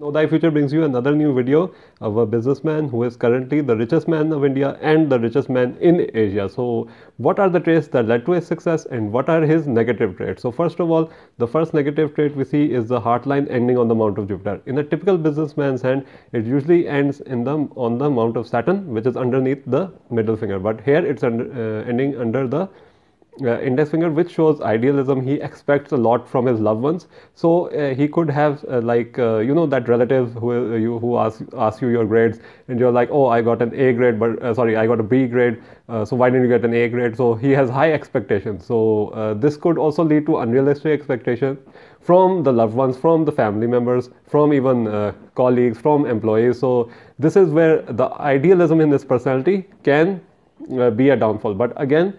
Know Thy Future brings you another new video of a businessman who is currently the richest man of India and the richest man in Asia. So, what are the traits that led to his success and what are his negative traits? So, first of all, the first negative trait we see is the heart line ending on the Mount of Jupiter. In a typical businessman's hand, it usually ends on the Mount of Saturn, which is underneath the middle finger. But here it's ending under the index finger, which shows idealism. He expects a lot from his loved ones, so he could have that relative who asks you your grades, and you're like, oh, I got an A grade, but sorry, I got a B grade, so why didn't you get an A grade? So he has high expectations. So this could also lead to unrealistic expectations from the loved ones, from the family members, from even colleagues, from employees. So this is where the idealism in this personality can be a downfall. But again,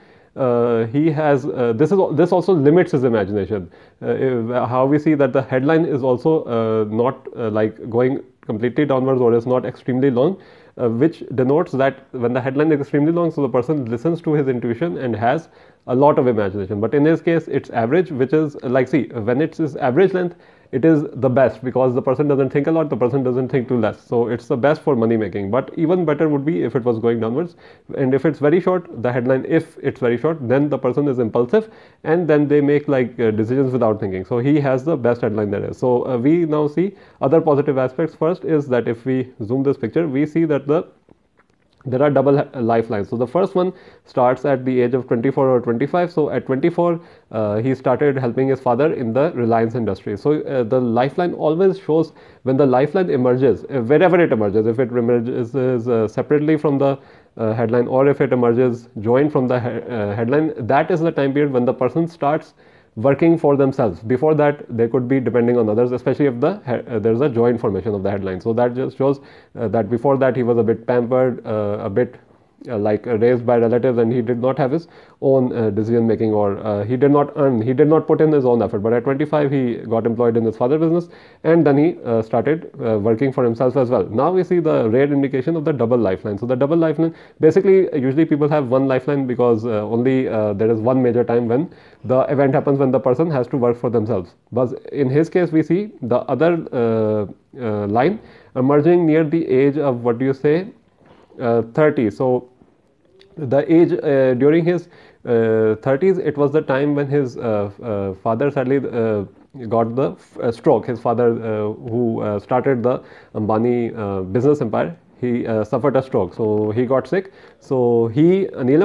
he has this also limits his imagination. How we see that the headline is also not like going completely downwards, or is not extremely long, which denotes that when the headline is extremely long, so the person listens to his intuition and has a lot of imagination. But in his case, it's average, which is like, see, when it's his average length, it is the best because the person doesn't think a lot, the person doesn't think too less. So it's the best for money making. But even better would be if it was going downwards. And if it's very short, the headline, if it's very short, then the person is impulsive and then they make like decisions without thinking. So he has the best headline there is. So we now see other positive aspects. First is that if we zoom this picture, we see that there are double lifelines. So the first one starts at the age of 24 or 25. So at 24, he started helping his father in the Reliance industry. So the lifeline always shows when the lifeline emerges, wherever it emerges, if it emerges separately from the headline, or if it emerges joined from the headline, that is the time period when the person starts working for themselves. Before that, they could be depending on others, especially if there's a joint formation of the headline. So that just shows that before that he was a bit pampered, a bit like raised by relatives, and he did not have his own decision making, or he did not put in his own effort. But at 25 he got employed in his father's business, and then he started working for himself as well. Now we see the rare indication of the double lifeline. So the double lifeline, basically usually people have one lifeline because only there is one major time when the event happens when the person has to work for themselves. But in his case, we see the other line emerging near the age of, what do you say, 30. So the age during his 30s, it was the time when his father sadly got the stroke. His father, who started the Ambani business empire, he suffered a stroke, so he got sick. So he, Mukesh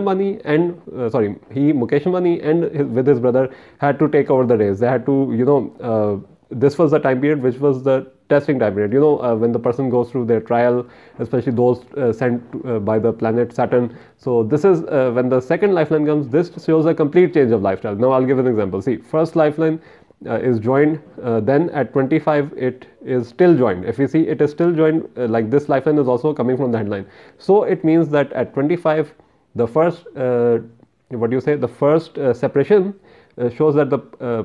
Ambani and with his brother had to take over the race. They had to, this was the time period which was the testing time period. When the person goes through their trial, especially those sent by the planet Saturn. So this is when the second lifeline comes. This shows a complete change of lifestyle. Now I'll give an example. See, first lifeline is joined, then at 25 it is still joined. If we see, it is still joined, like this lifeline is also coming from the headline. So it means that at 25 the first the first separation shows that the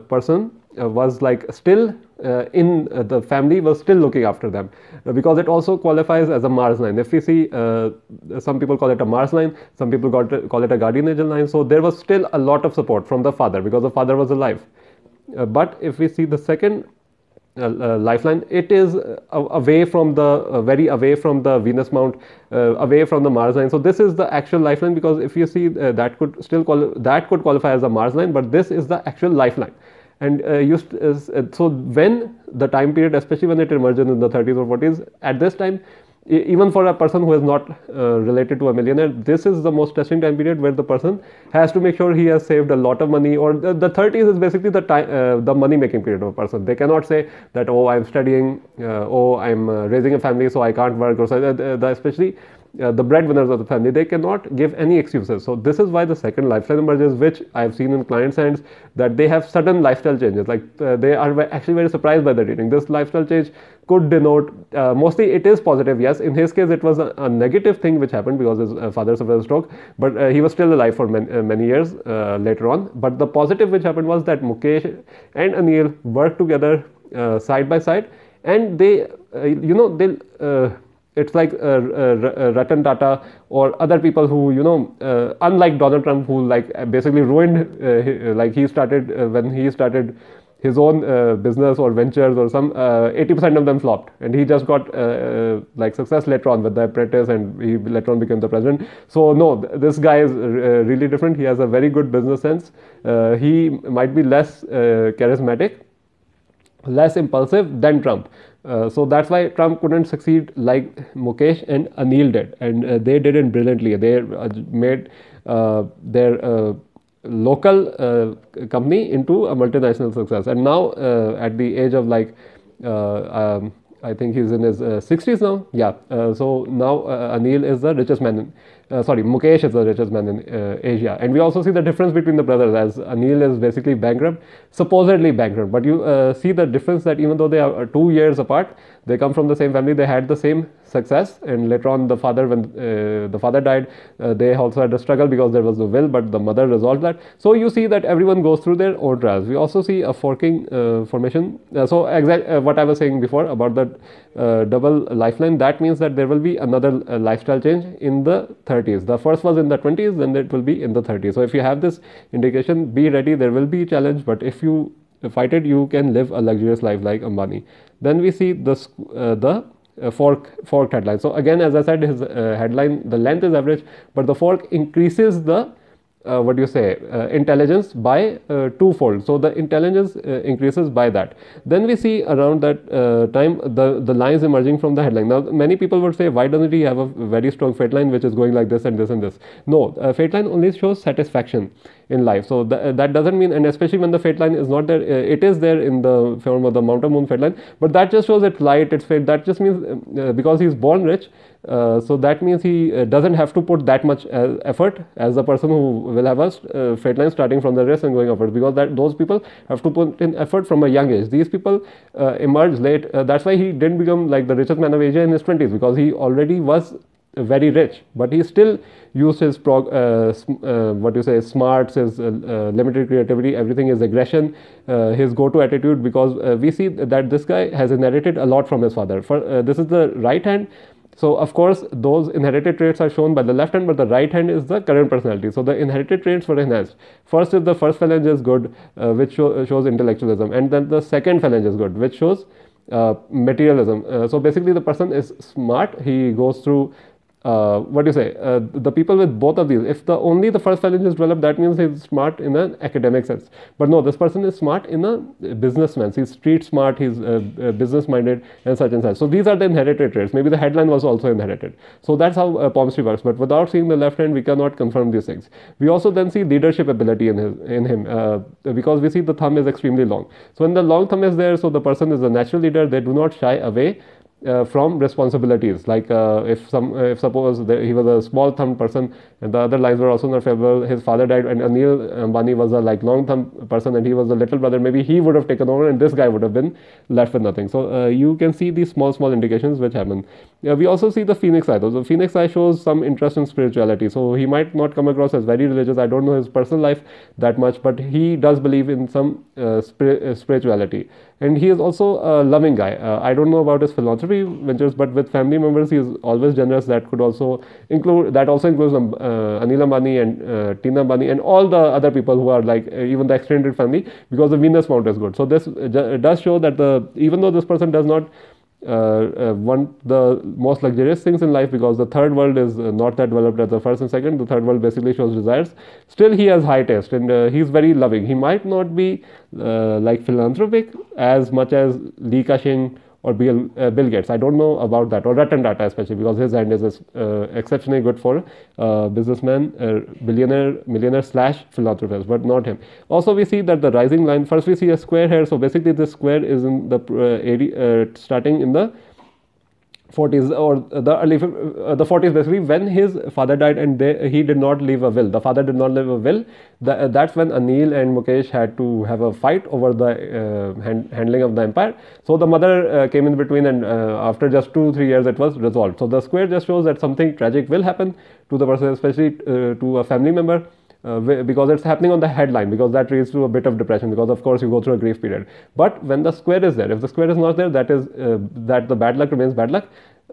person was like still in the family, was still looking after them, because it also qualifies as a Mars line. If we see, some people call it a Mars line, some people call it a guardian angel line. So there was still a lot of support from the father because the father was alive. But if we see the second lifeline, it is away from the very away from the Venus mount, away from the Mars line. So this is the actual lifeline, because if you see, that could qualify as a Mars line, but this is the actual lifeline. And so when the time period, especially when it emerges in the 30s or 40s, at this time, even for a person who is not related to a millionaire, this is the most testing time period where the person has to make sure he has saved a lot of money. Or the 30s is basically the time, the money making period of a person. They cannot say that, oh, I'm studying, oh, I'm raising a family, so I can't work, or so. Especially the breadwinners of the family, they cannot give any excuses. So this is why the second lifeline emerges, which I've seen in clients' hands, that they have sudden lifestyle changes. Like they are actually very surprised by the reading. This lifestyle change could denote, mostly it is positive. Yes, in his case it was a negative thing which happened because his father suffered a stroke, but he was still alive for many years later on. But the positive which happened was that Mukesh and Anil worked together side by side, and they it's like Ratan Tata or other people who, unlike Donald Trump, who like basically ruined, like he started when he started his own business or ventures or some 80% of them flopped, and he just got like success later on with the apprentice, and he later on became the president. So no, this guy is really different. He has a very good business sense. He might be less charismatic, less impulsive than Trump. So that's why Trump couldn't succeed like Mukesh and Anil did, and they did it brilliantly. They made their local company into a multinational success, and now at the age of like I think he's in his 60s now. Yeah. So now Anil is the richest man in, sorry, Mukesh is the richest man in Asia. And we also see the difference between the brothers, as Anil is basically bankrupt, supposedly bankrupt. But you see the difference that even though they are 2 years apart, they come from the same family, they had the same success. And later on, the father, when the father died, they also had a struggle because there was no will, but the mother resolved that. So you see that everyone goes through their own trials. We also see a forking formation. So what I was saying before about the double lifeline, that means that there will be another lifestyle change in the 30s. The first was in the 20s, then it will be in the 30s. So if you have this indication, be ready. There will be challenge, but if you fight it, you can live a luxurious life like Ambani. Then we see this forked headline. So again, as I said, his headline, the length is average, but the fork increases the what do you say, intelligence by twofold. So the intelligence increases by that. Then we see around that time the lines emerging from the headline. Now many people would say, why doesn't he have a very strong fate line which is going like this and this and this? No, fate line only shows satisfaction in life. So that doesn't mean, and especially when the fate line is not there, it is there in the form of the Mount Moon fate line, but that just shows it's light, it's fate. That just means because he's born rich, so that means he doesn't have to put that much effort as the person who will have a fate line starting from the wrist and going upwards, because those people have to put in effort from a young age. These people emerge late. That's why he didn't become like the richest man of Asia in his 20s, because he already was very rich, but he still used his what you say, smarts, his limited creativity, everything, is aggression, his go-to attitude, because we see that this guy has inherited a lot from his father. This is the right hand. So of course those inherited traits are shown by the left hand, but the right hand is the current personality. So the inherited traits were enhanced. First is the first phalange is good, which shows intellectualism, and then the second phalange is good, which shows materialism. So basically the person is smart. He goes through what do you say, the people with both of these, if only the first phalange is developed, that means he's smart in an academic sense. But no, this person is smart in a businessman. He's street smart, he's business minded, and such and such. So these are the inherited traits. Maybe the headline was also inherited. So that's how palmistry works. But without seeing the left hand, we cannot confirm these things. We also then see leadership ability in him, because we see the thumb is extremely long. So when the long thumb is there, so the person is a natural leader. They do not shy away from responsibilities. Like if suppose he was a small thumb person and the other lines were also not favorable, his father died, and Anil Ambani was a like long thumb person and he was the little brother, maybe he would have taken over and this guy would have been left with nothing. So you can see these small indications which happen. We also see the phoenix eye. The phoenix eye shows some interest in spirituality. So he might not come across as very religious. I don't know his personal life that much, but he does believe in some spirituality. And he is also a loving guy. I don't know about his philanthropy ventures, but with family members, he is always generous. That includes Anil Ambani and Tina Ambani and all the other people who are like even the extended family, because the Venus mount is good. So this does show that even though this person does not want the most luxurious things in life, because the third world is not that developed as the first and second. The third world basically shows desires. Still, he has high taste and he's very loving. He might not be like philanthropic as much as Li Ka-shing or Bill Gates. I don't know about that, or Ratan Tata especially, because his hand is exceptionally good for businessman, billionaire, millionaire / philanthropist, but not him. Also, we see that the rising line, first we see a square here. So basically this square is in the area, starting in the 40s or the early the 40s, basically when his father died and he did not leave a will. The father did not leave a will. That's when Anil and Mukesh had to have a fight over the handling of the empire. So the mother came in between, and after just 2-3 years it was resolved. So the square just shows that something tragic will happen to the person, especially to a family member. Because it's happening on the headline, because that leads to a bit of depression, because of course you go through a grief period. But when the square is there, if the square is not there, that is that the bad luck remains bad luck.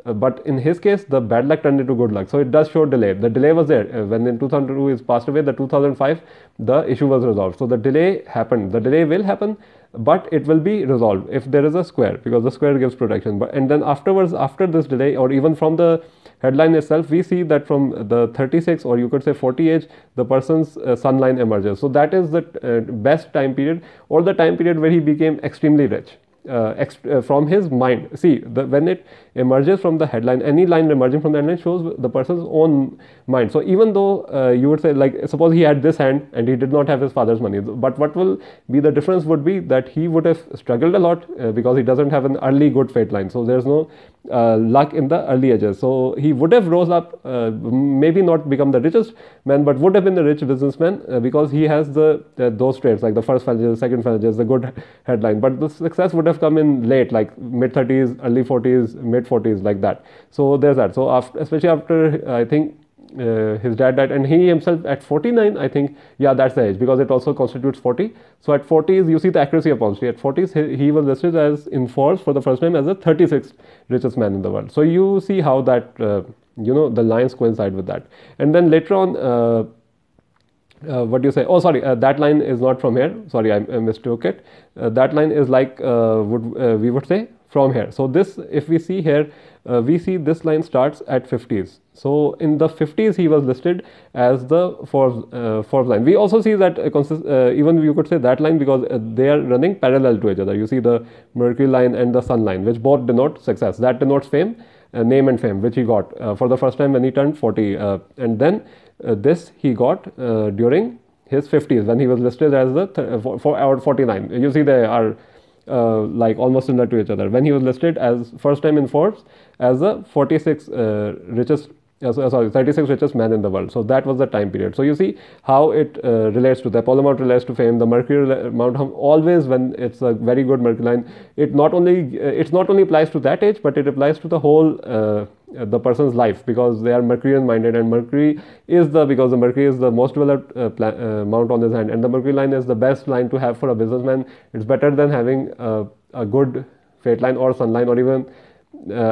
But in his case, the bad luck turned into good luck. So it does show delay. The delay was there. When in 2002 he passed away, the 2005, the issue was resolved. So the delay happened. The delay will happen. but it will be resolved if there is a square, because the square gives protection. But and then afterwards, after this delay, or even from the headline itself, we see that from the 36 or you could say 40 age, the person's sun line emerges. So that is the best time period, or the time period where he became extremely rich. From his mind. See, when it emerges from the headline, any line emerging from the headline shows the person's own mind. So even though you would say, like, suppose he had this hand and he did not have his father's money, but what will be the difference would be that he would have struggled a lot because he doesn't have an early good fate line. So there's no luck in the early ages. So he would have rose up, maybe not become the richest man, but would have been a rich businessman because he has those traits, like the first phalanges, second phalanges, the good headline. But the success would have come in late, like mid 30s, early 40s, mid 40s, like that. So there's that. So after, especially after I think his dad died, and he himself at 49, I think, yeah, that's the age, because it also constitutes 40. So at 40s, you see the accuracy of policy. At 40s, he was listed as in Forbes for the first time as the 36th richest man in the world. So you see how that the lines coincide with that. And then later on, what do you say? Oh, sorry, that line is not from here. Sorry, I mistook it. That line is like we would say from here. So this, if we see here, we see this line starts at 50s. So in the 50s, he was listed as the Forbes line. We also see that even you could say that line, because they are running parallel to each other. You see the Mercury line and the Sun line, which both denote success. That denotes fame, name and fame, which he got for the first time when he turned 40. And then this he got during his 50s, when he was listed as the 49. You see they are like almost similar to each other. When he was listed as first time in Forbes as the 36 richest 36 richest man in the world. So that was the time period. So you see how it relates to the Apollo amount, relates to fame. The Mercury amount, always when it's a very good Mercury line, it's not only applies to that age, but it applies to the whole the person's life, because they are Mercurian minded, and because the Mercury is the most developed mount on his hand, and the Mercury line is the best line to have for a businessman. It's better than having a good fate line or sun line, or even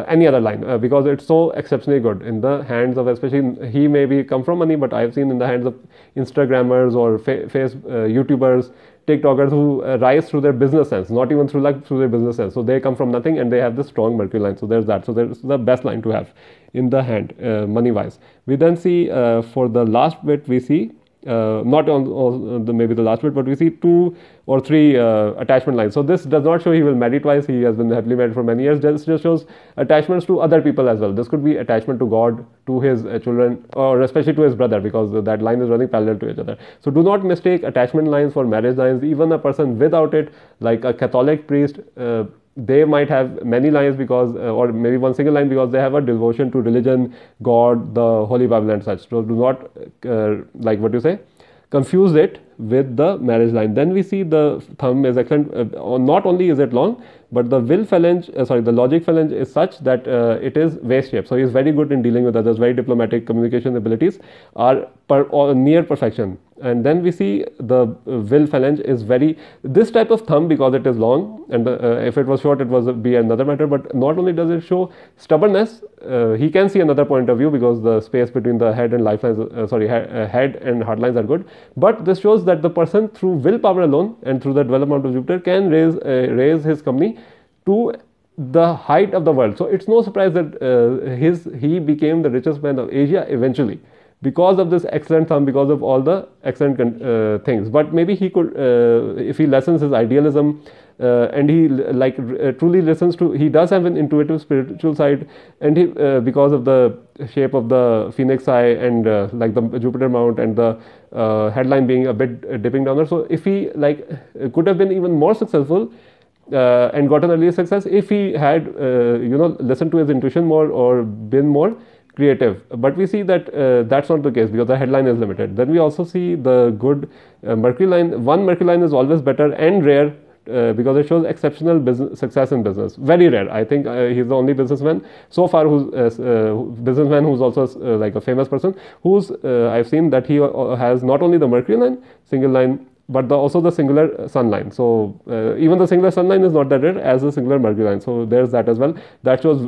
any other line, because it's so exceptionally good in the hands of, especially he maybe come from money, but I've seen in the hands of Instagrammers or YouTubers, TikTokers who rise through their business sense, not even through luck, through their business sense. So they come from nothing and they have this strong Mercury line. So there's that. So there's the best line to have in the hand, money wise. We then see for the last bit, we see not on maybe the last bit, but we see 2 or 3 attachment lines. So this does not show he will marry twice. He has been happily married for many years. This just shows attachments to other people as well. This could be attachment to God, to his children, or especially to his brother, because that line is running parallel to each other. So do not mistake attachment lines for marriage lines. Even a person without it, like a Catholic priest, they might have many lines because, or maybe one single line, because they have a devotion to religion, God, the Holy Bible and such. So do not, like what you say, confuse it with the marriage line. Then we see the thumb is excellent. Not only is it long, but the will phalange, the logic phalange is such that it is vase shaped. So he is very good in dealing with others, very diplomatic, communication abilities are near perfection. And then we see the will phalange is this type of thumb, because it is long, and if it was short, it would be another matter. But not only does it show stubbornness, he can see another point of view, because the space between the head and lifelines, head and heart lines are good. But this shows that the person, through willpower alone and through the development of Jupiter, can raise his company to the height of the world. So it's no surprise that he became the richest man of Asia eventually, because of this excellent thumb, because of all the excellent things. But maybe he could, if he lessens his idealism, and he truly listens to, he does have an intuitive spiritual side, and he because of the shape of the phoenix eye and like the Jupiter mount and the headline being a bit dipping down there. So if he could have been even more successful and gotten earlier success if he had listened to his intuition more or been more creative. But we see that that's not the case, because the headline is limited. Then we also see the good Mercury line. One Mercury line is always better and rare, because it shows exceptional success in business. Very rare. I think he's the only businessman so far who's businessman who's also like a famous person who's I've seen that he has not only the Mercury line, single line, but also the singular sun line. So even the singular sun line is not that rare as the singular Mercury line. So there's that as well. That shows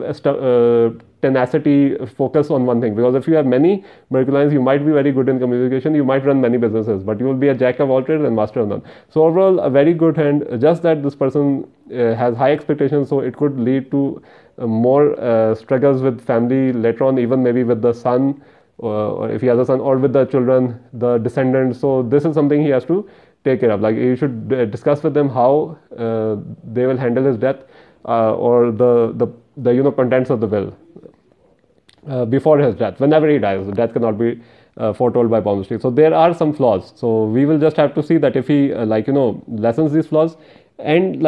tenacity, focus on one thing. Because if you have many Mercury's, you might be very good in communication, you might run many businesses, but you will be a jack of all trades and master of none. So overall, a very good hand. Just that this person has high expectations, so it could lead to more struggles with family later on, even maybe with the son, or if he has a son, or with the children, the descendants. So this is something he has to take care of. Like you should discuss with them how they will handle his death, or the contents of the will before his death. Whenever he dies, death cannot be foretold by palmistry. So there are some flaws. So we will just have to see that if he lessens these flaws, and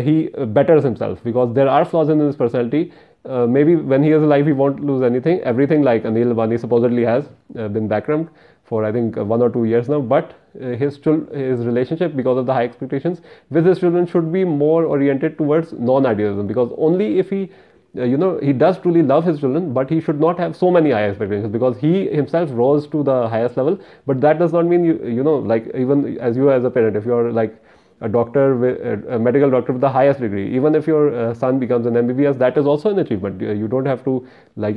he betters himself, because there are flaws in his personality. Maybe when he is alive, he won't lose everything like Anil Ambani supposedly has been bankrupt for I think 1 or 2 years now. But his relationship, because of the high expectations with his children, should be more oriented towards non-idealism, because only if he he does truly love his children, but he should not have so many high expectations, because he himself rose to the highest level. But that does not mean like even as you as a parent, if you are like a doctor, a medical doctor with the highest degree, even if your son becomes an MBBS, that is also an achievement. You don't have to remind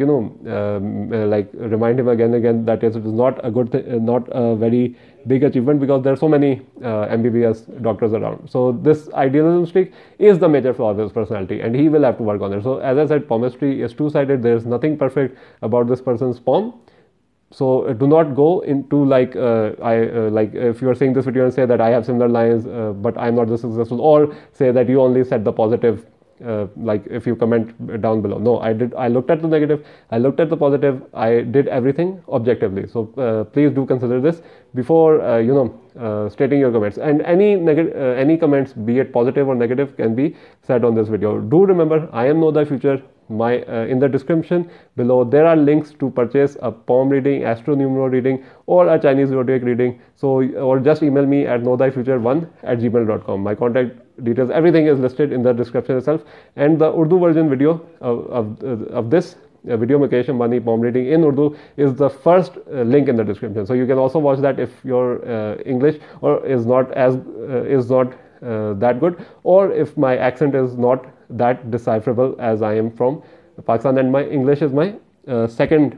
him again and again that it is not a good not a very big achievement, because there are so many MBBS doctors around. So this idealism streak is the major flaw of his personality, and he will have to work on it. So as I said, palmistry is two-sided. There is nothing perfect about this person's palm. So do not go into if you are seeing this video and say that I have similar lines, but I'm not this successful, or say that you only said the positive. Like if you comment down below. No, I looked at the negative, I looked at the positive, I did everything objectively. So please do consider this before stating your comments. And any comments, be it positive or negative, can be said on this video. Do remember, I am Know Thy Future. In the description below there are links to purchase a palm reading, astro numero reading, or a Chinese zodiac reading. So or just email me at knowthyfuture1@gmail.com. My contact details, everything is listed in the description itself. And the Urdu version video of this video, Mukesh Ambani palm reading in Urdu, is the first link in the description. So you can also watch that if your English or is not that good, or if my accent is not that decipherable, as I am from Pakistan and my English is my second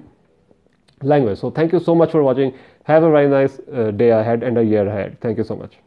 language. So thank you so much for watching. Have a very nice day ahead and a year ahead. Thank you so much.